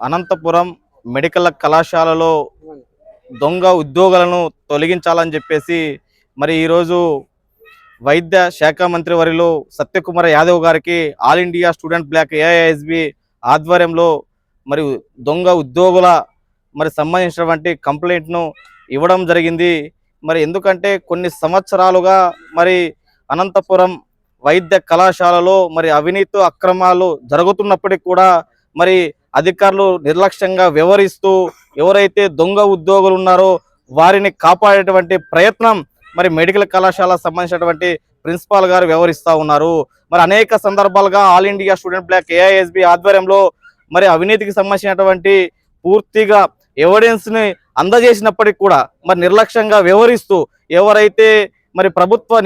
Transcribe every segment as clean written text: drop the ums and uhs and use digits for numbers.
Anantapuram medical కళాశాలలో దొంగ ఉద్యోగులను తొలగించాలని చెప్పేసి మరి ఈరోజు వైద్య శాఖ మంత్రి వర్యులు సత్యకుమార్ యాదవ్ గారికి all India student block AISB ఆధ్వర్యంలో మరి దొంగ ఉద్యోగుల మరి సంబంధించినటువంటి కంప్లైంట్ను ఇవ్వడం జరిగింది. మరి ఎందుకంటే కొన్ని సంవత్సరాలుగా మరి అనంతపురం వైద్య కళాశాలలో మరి అవినీతి అక్రమాలు జరుగుతున్నప్పటికీ కూడా మరి అధికారులు నిర్లక్ష్యంగా వ్యవహరిస్తూ ఎవరైతే దొంగ ఉద్యోగులు ఉన్నారో వారిని కాపాడేటువంటి ప్రయత్నం మరి మెడికల్ కళాశాల సంబంధించినటువంటి ప్రిన్సిపాల్ గారు వ్యవహరిస్తూ ఉన్నారు. మరి అనేక సందర్భాలుగా all India student block AISB ఆధ్వర్యంలో మరి అవినీతికి సంబంధించినటువంటి పూర్తిగా ఎవిడెన్స్ని అందజేసినప్పటికీ కూడా మరి నిర్లక్ష్యంగా వ్యవహరిస్తూ ఎవరైతే మరి ప్రభుత్వ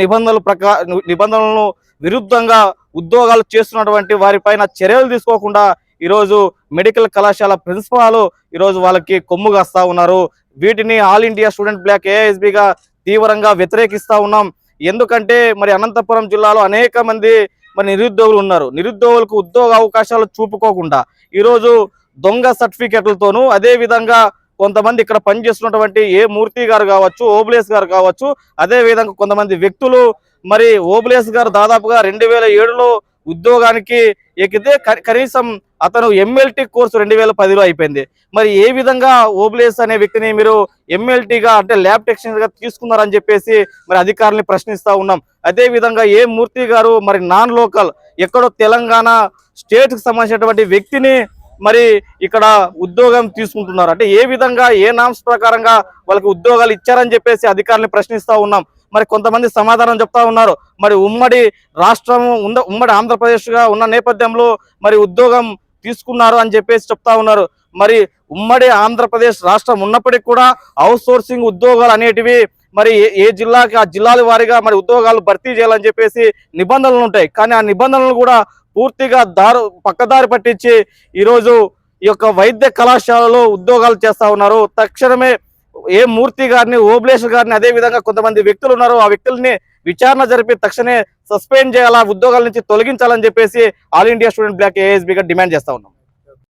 నిబంధనలను విరుద్ధంగా ఉద్యోగాలు చేస్తున్నటువంటి వారిపైన చర్యలు తీసుకోకుండా ఈరోజు మెడికల్ కళాశాల ప్రిన్సిపాల్ ఈరోజు వాళ్ళకి కొమ్ము కాస్తా ఉన్నారు. వీటిని ఆల్ ఇండియా స్టూడెంట్ బ్లాక్ ఏఐఎస్బిగా తీవ్రంగా వ్యతిరేకిస్తూ ఉన్నాం. ఎందుకంటే మరి అనంతపురం జిల్లాలో అనేక మంది మరి నిరుద్యోగులు ఉన్నారు. నిరుద్యోగులకు ఉద్యోగ అవకాశాలు చూపుకోకుండా ఈరోజు దొంగ సర్టిఫికెట్లతోనూ అదేవిధంగా కొంతమంది ఇక్కడ పనిచేస్తున్నటువంటి ఏ మూర్తి గారు కావచ్చు, ఓబులేస్ గారు కావచ్చు, అదేవిధంగా కొంతమంది వ్యక్తులు మరి ఓబులేస్ గారు దాదాపుగా 2007లో ఉద్యోగానికి ఎక్కితే కనీసం అతను ఎంఎల్టీ కోర్సు 2010లో అయిపోయింది. మరి ఏ విధంగా ఓబులేస్ అనే వ్యక్తిని మీరు ఎంఎల్టీగా అంటే ల్యాబ్ టెక్నీషియన్గా తీసుకున్నారని చెప్పేసి మరి అధికారుల్ని ప్రశ్నిస్తూ ఉన్నాం. అదేవిధంగా ఏ మూర్తి గారు మరి నాన్ లోకల్ ఎక్కడో తెలంగాణ స్టేట్కి సంబంధించినటువంటి వ్యక్తిని మరి ఇక్కడ ఉద్యోగం తీసుకుంటున్నారు. అంటే ఏ విధంగా ఏ నామ్స్ ప్రకారంగా వాళ్ళకి ఉద్యోగాలు ఇచ్చారని చెప్పేసి అధికారుల్ని ప్రశ్నిస్తూ ఉన్నాం. మరి కొంతమంది సమాధానం చెప్తా ఉన్నారు. మరి ఉమ్మడి రాష్ట్రం ఉమ్మడి ఆంధ్రప్రదేశ్గా ఉన్న నేపథ్యంలో మరి ఉద్యోగం తీసుకున్నారు అని చెప్పేసి చెప్తా ఉన్నారు. మరి ఉమ్మడి ఆంధ్రప్రదేశ్ రాష్ట్రం ఉన్నప్పటికీ కూడా అవుట్ సోర్సింగ్ ఉద్యోగాలు అనేటివి మరి ఏ జిల్లాకి ఆ జిల్లాల వారీగా మరి ఉద్యోగాలు భర్తీ చేయాలని చెప్పేసి నిబంధనలు ఉంటాయి. కానీ ఆ నిబంధనలు కూడా పూర్తిగా పక్కదారి పట్టించి ఈరోజు ఈ యొక్క వైద్య కళాశాలలో ఉద్యోగాలు చేస్తా ఉన్నారు. తక్షణమే ఏ మూర్తి గారిని, ఓబులేష్ గారిని, అదే విధంగా కొంతమంది వ్యక్తులు ఉన్నారు, ఆ వ్యక్తుల్ని విచారణ జరిపి తక్షణమే సస్పెండ్ చేయాలా, ఉద్యోగాల నుంచి తొలగించాలని చెప్పేసి ఆల్ ఇండియా స్టూడెంట్ బ్లాక్ ఏఐఎస్బిగా డిమాండ్ చేస్తా ఉన్నాం.